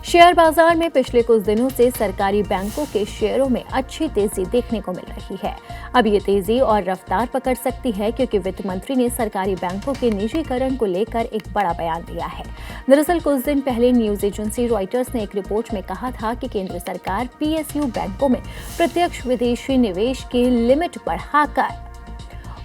Share बाजार में पिछले कुछ दिनों से सरकारी बैंकों के शेयरों में अच्छी तेजी देखने को मिल रही है। अब ये तेजी और रफ्तार पकड़ सकती है क्योंकि वित्त मंत्री ने सरकारी बैंकों के निजीकरण को लेकर एक बड़ा बयान दिया है। दरअसल कुछ दिन पहले न्यूज एजेंसी रॉयटर्स ने एक रिपोर्ट में कहा था कि केंद्र सरकार पीएसयू बैंकों में प्रत्यक्ष विदेशी निवेश की लिमिट बढ़ाकर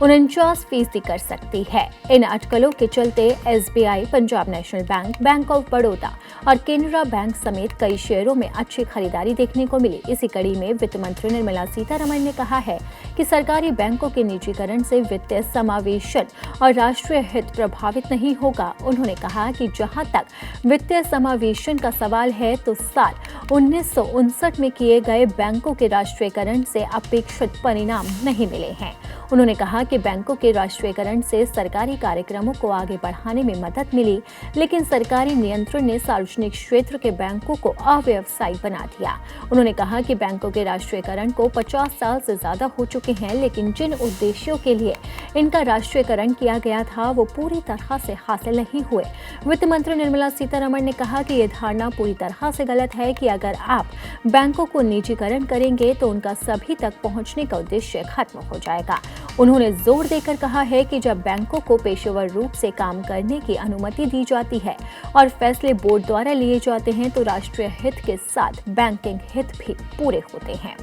49% कर सकती है। इन अटकलों के चलते SBI, Punjab national bank, bank of Baroda और केनरा बैंक समेत कई शेयरों में अच्छी खरीदारी देखने को मिली। इसी कड़ी में वित्त मंत्री निर्मला सीतारमण ने कहा है कि सरकारी बैंकों के निजीकरण से वित्तीय समावेशन और राष्ट्रीय हित प्रभावित नहीं होगा। उन्होंने कहा कि जहां तक वित्तीय समावेशन का सवाल है तो साल 1959 में किए गए बैंकों के राष्ट्रीयकरण से अपेक्षित परिणाम नहीं मिले हैं। उन्होंने कहा कि बैंकों के राष्ट्रीयकरण से सरकारी कार्यक्रमों को आगे बढ़ाने में मदद मिली, लेकिन सरकारी नियंत्रण ने सार्वजनिक क्षेत्र के बैंकों को अव्यावसायिक बना दिया। उन्होंने कहा कि बैंकों के राष्ट्रीयकरण को 50 साल से ज्यादा हो चुके हैं, लेकिन जिन उद्देश्यों के लिए इनका राष्ट्रीयकरण किया गया था वो पूरी तरह से हासिल नहीं हुए। वित्त मंत्री निर्मला सीतारमण ने कहा कि ये धारणा पूरी तरह से गलत है कि अगर आप बैंकों को निजीकरण करेंगे तो उनका सभी तक पहुंचने का उद्देश्य खत्म हो जाएगा। उन्होंने जोर देकर कहा है कि जब बैंकों को पेशेवर रूप से काम करने की अनुमति दी जाती है और फैसले बोर्ड द्वारा लिए जाते हैं तो राष्ट्रीय हित के साथ बैंकिंग हित भी पूरे होते हैं।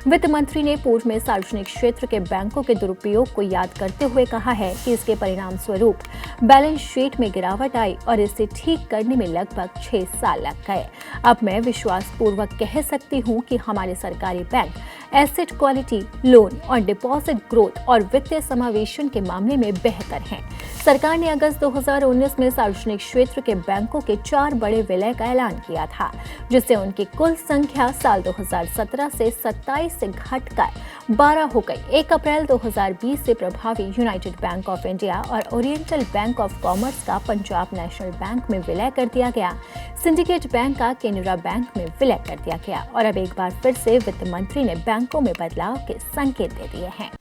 वित्त मंत्री ने पूर्व में सार्वजनिक क्षेत्र के बैंकों के दुरुपयोग को याद करते हुए कहा है कि इसके परिणाम स्वरूप बैलेंस शीट में गिरावट आई और इसे ठीक करने में लगभग 6 साल लग गए। अब मैं विश्वासपूर्वक कह सकती हूं कि हमारे सरकारी बैंक एसेट क्वालिटी, लोन और डिपॉजिट ग्रोथ और वित्तीय समावेशन के मामले में बेहतर हैं। सरकार ने अगस्त 2019 में सार्वजनिक क्षेत्र के बैंकों के 4 बड़े विलय का ऐलान किया था, जिससे उनकी कुल संख्या साल 2017 से 27 से घटकर 12 हो गई। 1 अप्रैल 2020 से प्रभावी यूनाइटेड बैंक ऑफ इंडिया और ओरिएंटल बैंक ऑफ कॉमर्स का पंजाब नेशनल बैंक में विलय कर दिया गया। सिंडिकेट बैंक का केनरा बैंक में विलय कर दिया गया और अब एक बार फिर से वित्त मंत्री ने बैंकों में बदलाव के संकेत दे दिए हैं।